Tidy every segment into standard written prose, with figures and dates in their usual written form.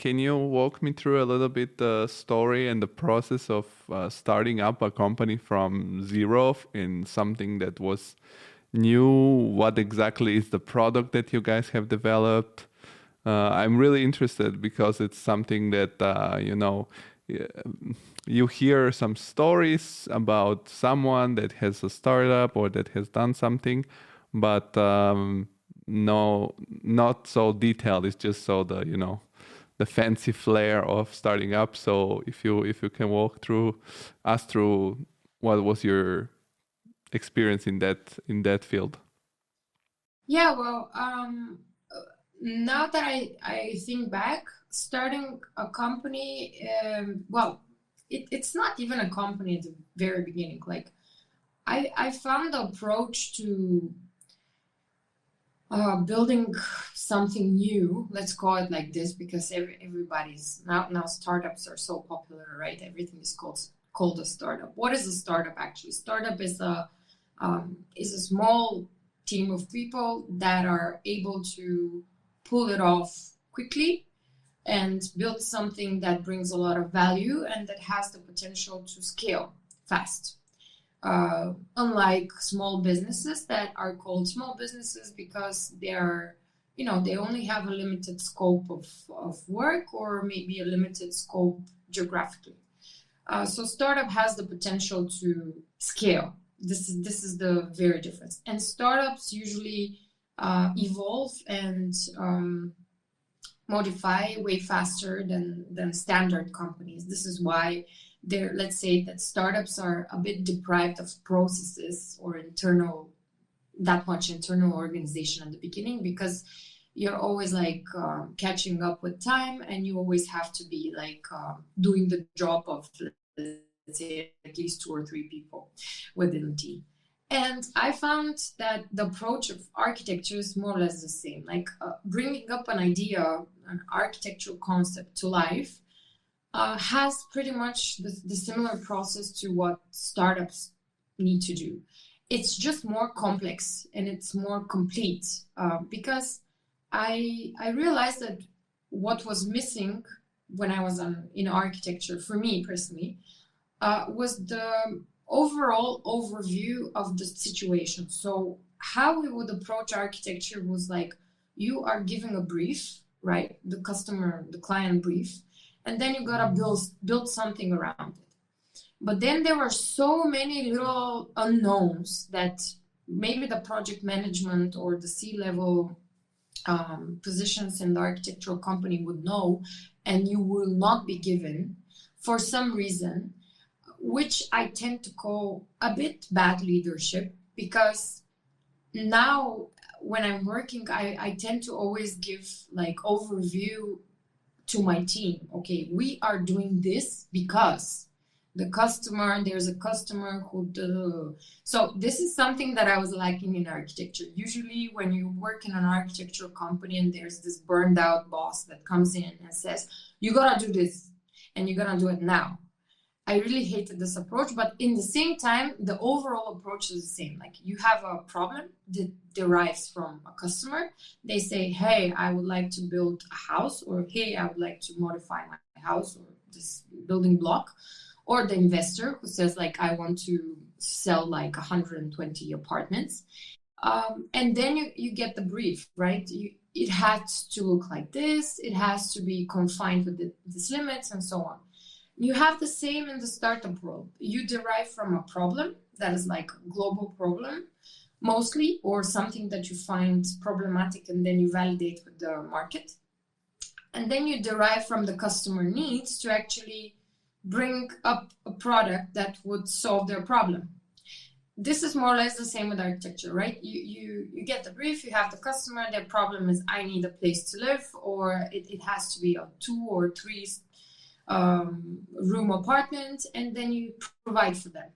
can you walk me through a little bit the story and the process of starting up a company from zero in something that was new? What exactly is the product that you guys have developed? I'm really interested because it's something that, you hear some stories about someone that has a startup or that has done something, but no, not so detailed. It's just so the fancy flair of starting up. So if you can walk us through what was your experience in that field. Yeah, well, now that I think back, starting a company, it's not even a company at the very beginning. Like, I found the approach to building something new, let's call it like this, because everybody's now startups are so popular, right? Everything is called a startup. What is a startup actually? Startup is a small team of people that are able to pull it off quickly and build something that brings a lot of value and that has the potential to scale fast. Unlike small businesses that are called small businesses because they only have a limited scope of work or maybe a limited scope geographically. So startup has the potential to scale. This is the very difference. And startups usually evolve and modify way faster than standard companies. This is why let's say that startups are a bit deprived of processes or that much internal organization at the beginning, because you're always catching up with time, and you always have to be doing the job of, let's say, at least 2 or 3 people within the team. And I found that the approach of architecture is more or less the same, bringing up an idea, an architectural concept to life, has pretty much the similar process to what startups need to do. It's just more complex and it's more complete, because I realized that what was missing when I was in architecture, for me personally, was the overall overview of the situation. So how we would approach architecture was you are giving a brief, right? The client brief, and then you gotta build something around it. But then there were so many little unknowns that maybe the project management or the C-level positions in the architectural company would know, and you will not be given for some reason, which I tend to call a bit bad leadership, because now when I'm working, I tend to always give overview to my team. Okay, we are doing this because there's a customer who so this is something that I was lacking in architecture. Usually when you work in an architectural company and there's this burned out boss that comes in and says, you gotta do this and you're gonna do it now. I really hated this approach, but in the same time, the overall approach is the same. You have a problem that derives from a customer. They say, hey, I would like to build a house, or hey, I would like to modify my house or this building block. Or the investor who says, I want to sell 120 apartments. And then you get the brief, right? It has to look like this. It has to be confined with these limits and so on. You have the same in the startup world. You derive from a problem that is a global problem, mostly, or something that you find problematic, and then you validate with the market. And then you derive from the customer needs to actually bring up a product that would solve their problem. This is more or less the same with architecture, right? You get the brief, you have the customer, their problem is, I need a place to live, or it has to be a 2 or 3 room apartment, and then you provide for them.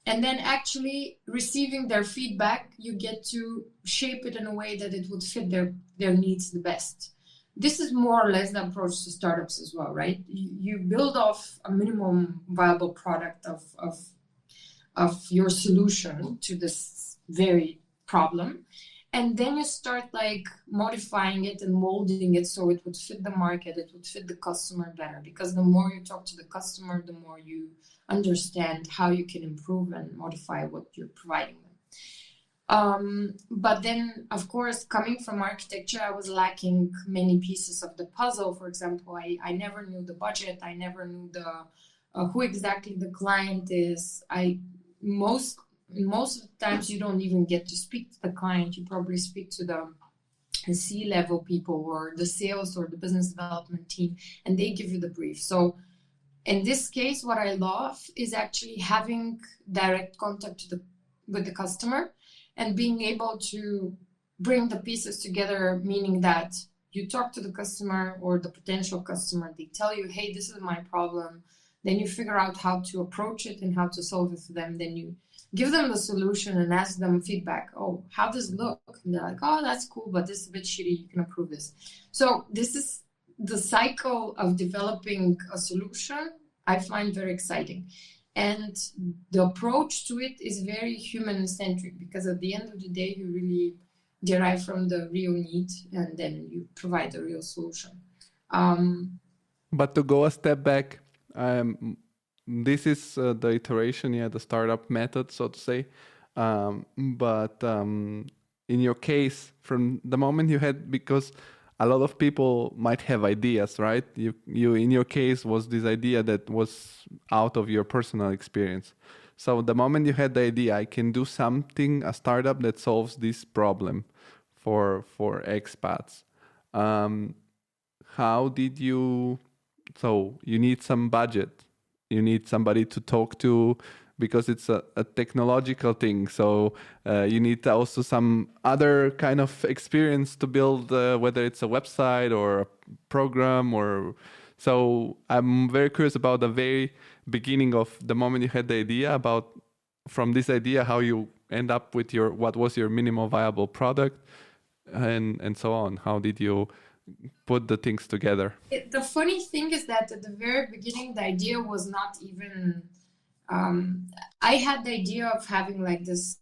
And then actually receiving their feedback, you get to shape it in a way that it would fit their needs the best. This is more or less the approach to startups as well, right? You build off a minimum viable product of your solution to this very problem, And then you start like modifying it and molding it so it would fit the market, it would fit the customer better. Because the more you talk to the customer, the more you understand how you can improve and modify what you're providing them. But then, of course, coming from architecture, I was lacking many pieces of the puzzle. For example, I never knew the budget. I never knew who exactly the client is. Most of the times you don't even get to speak to the client. You probably speak to the C-level people or the sales or the business development team, and they give you the brief. So in this case, what I love is actually having direct contact with the customer and being able to bring the pieces together, meaning that you talk to the customer or the potential customer, they tell you, hey, this is my problem. Then you figure out how to approach it and how to solve it for them. Then you give them the solution and ask them feedback. Oh, how does it look? And they're like, oh, that's cool, but this is a bit shitty. You can improve this. So this is the cycle of developing a solution. I find very exciting. And the approach to it is very human-centric, because at the end of the day, you really derive from the real need and then you provide a real solution. But to go a step back, this is the iteration, the startup method, so to say. But in your case, from the moment you had, because a lot of people might have ideas, right? You in your case was this idea that was out of your personal experience. So the moment you had the idea, I can do something, a startup that solves this problem for expats. How did you? So you need some budget. You need somebody to talk to, because it's a technological thing. So you need also some other kind of experience to build, whether it's a website or a program or... So I'm very curious about the very beginning of the moment you had the idea, about from this idea, how you end up with what was your minimal viable product and so on. How did you put the things together? The funny thing is that at the very beginning, the idea was not even... I had the idea of having like this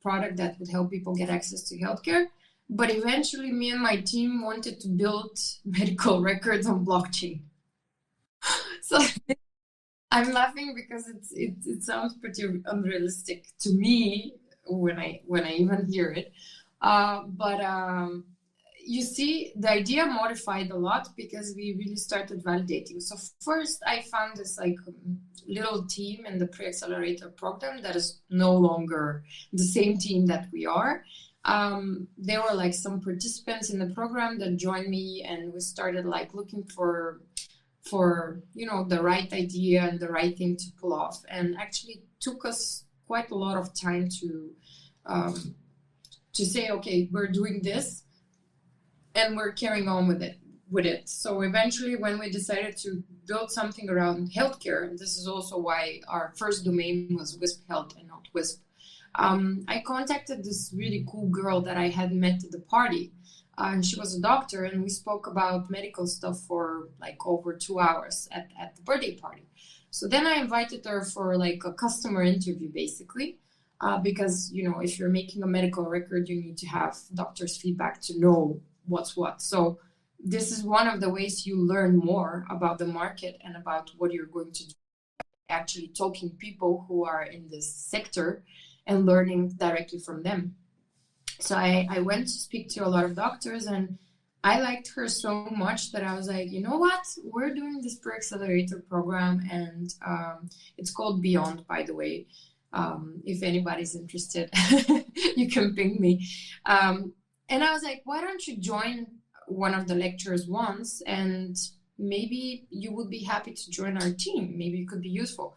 product that would help people get access to healthcare, but eventually me and my team wanted to build medical records on blockchain. So I'm laughing because it sounds pretty unrealistic to me when I even hear it. You see, the idea modified a lot because we really started validating. So first, I found this like little team in the pre-accelerator program that is no longer the same team that we are. There were like some participants in the program that joined me, and we started like looking for the right idea and the right thing to pull off. And actually took us quite a lot of time to say, okay, we're doing this, and we're carrying on with it. So eventually, when we decided to build something around healthcare, and this is also why our first domain was WHISP Health and not WHISP, I contacted this really cool girl that I had met at the party. And she was a doctor, and we spoke about medical stuff for like over 2 hours at the birthday party. So then I invited her for like a customer interview, basically. Because, if you're making a medical record, you need to have doctor's feedback to know what's what. So this is one of the ways you learn more about the market and about what you're going to do, actually talking to people who are in this sector and learning directly from them. So I went to speak to a lot of doctors, and I liked her so much that I was like, you know what? We're doing this pre-accelerator program, and it's called Beyond, by the way. If anybody's interested, you can ping me. And I was like, why don't you join one of the lectures once, and maybe you would be happy to join our team. Maybe it could be useful.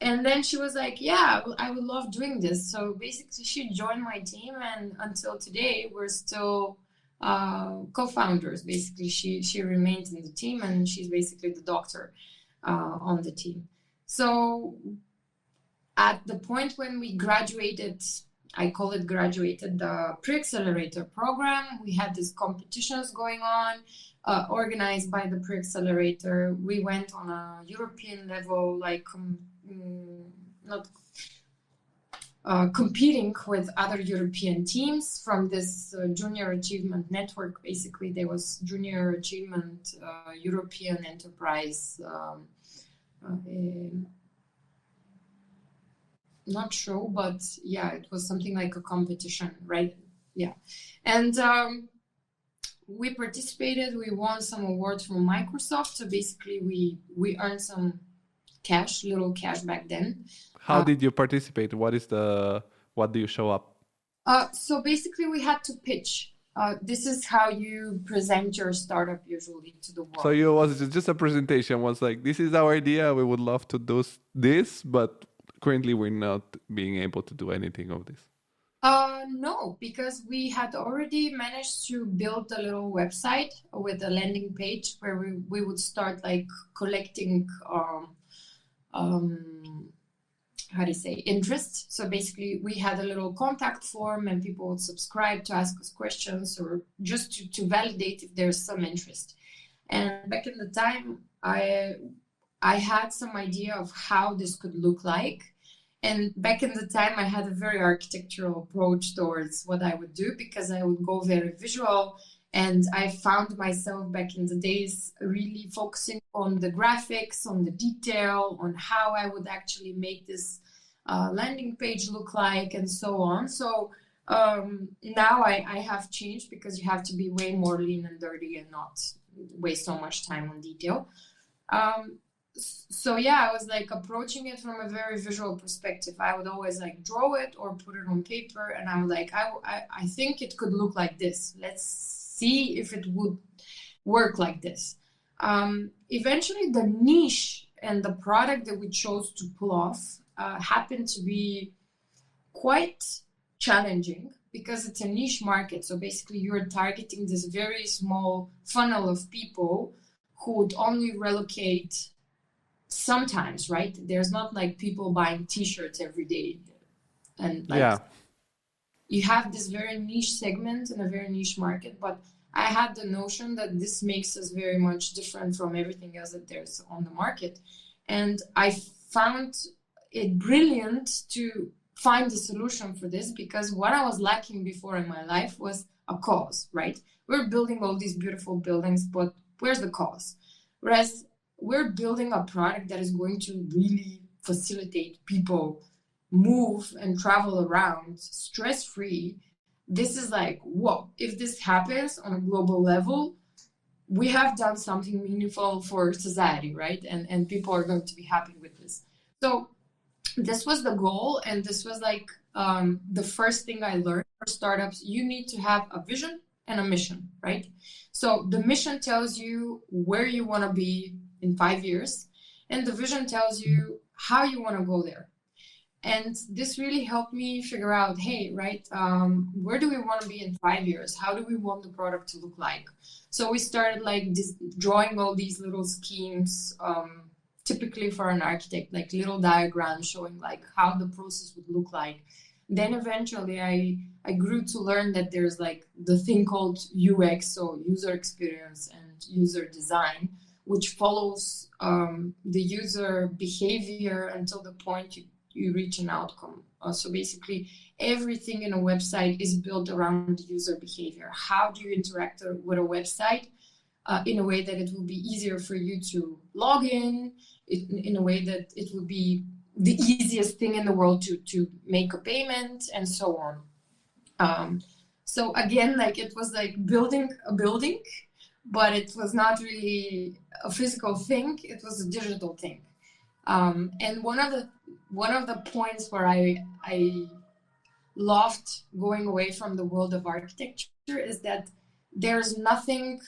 And then she was like, yeah, I would love doing this. So basically she joined my team, and until today, we're still co-founders. Basically, she remains in the team, and she's basically the doctor on the team. So at the point when we graduated, I call it graduated, the pre-accelerator program, we had these competitions going on, organized by the pre-accelerator. We went on a European level, like competing with other European teams from this Junior Achievement Network. Basically, there was Junior Achievement European Enterprise, not sure, but yeah, it was something like a competition, right? Yeah. And we participated, we won some awards from Microsoft. So basically we earned some cash, little cash back then. How did you participate? What do you show up? So basically we had to pitch. This is how you present your startup usually to the world. So it was just a presentation, was like, this is our idea, we would love to do this, but currently we're not being able to do anything of this. No, because we had already managed to build a little website with a landing page where we would start like collecting how do you say, interest. So basically we had a little contact form and people would subscribe to ask us questions or just to validate if there's some interest. And back in the time, I had some idea of how this could look like. And back in the time, I had a very architectural approach towards what I would do because I would go very visual. And I found myself back in the days really focusing on the graphics, on the detail, on how I would actually make this landing page look like and so on. So now I have changed because you have to be way more lean and dirty and not waste so much time on detail. So yeah, I was like approaching it from a very visual perspective. I would always like draw it or put it on paper, and I was like, I think it could look like this. Let's see if it would work like this. Eventually, the niche and the product that we chose to pull off happened to be quite challenging because it's a niche market. So basically, you're targeting this very small funnel of people who would only relocate sometimes, right? There's not like people buying t-shirts every day, and like you have this very niche segment and a very niche market. But I had the notion that this makes us very much different from everything else that there's on the market, and I found it brilliant to find a solution for this, because what I was lacking before in my life was a cause, right? We're building all these beautiful buildings, but where's the cause? Whereas we're building a product that is going to really facilitate people move and travel around stress-free. This is like, whoa, if this happens on a global level, we have done something meaningful for society, right? And people are going to be happy with this. So this was the goal. And this was like the first thing I learned for startups. You need to have a vision and a mission, right? So the mission tells you where you want to be in 5 years, and the vision tells you how you want to go there. And this really helped me figure out, hey, right, where do we want to be in 5 years? How do we want the product to look like? So we started like drawing all these little schemes, typically for an architect, like little diagrams showing like how the process would look like. Then eventually I grew to learn that there's like the thing called UX, so user experience and user design, which follows the user behavior until the point you reach an outcome. So basically, everything in a website is built around user behavior. How do you interact with a website in a way that it will be easier for you to log in a way that it will be the easiest thing in the world to make a payment, and so on. So again, like it was like building a building, but it was not really a physical thing. It was a digital thing. And one of the points where I loved going away from the world of architecture is that there's nothing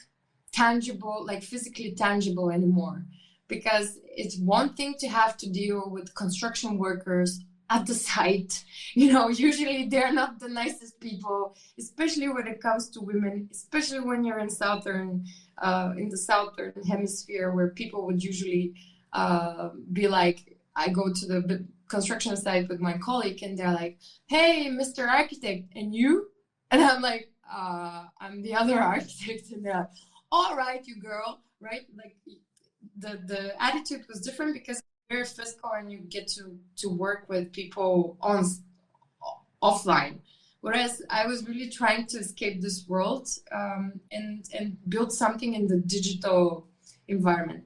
tangible, like physically tangible anymore. Because it's one thing to have to deal with construction workers at the site. You know, usually they're not the nicest people, especially when it comes to women, especially when you're in the southern hemisphere, where people would usually be like, I go to the construction site with my colleague and they're like, hey, Mr. Architect, and you? And I'm like, I'm the other architect. And they're like, all right, you girl, right? Like the attitude was different because it's very physical and you get to work with people offline. Whereas I was really trying to escape this world and build something in the digital environment.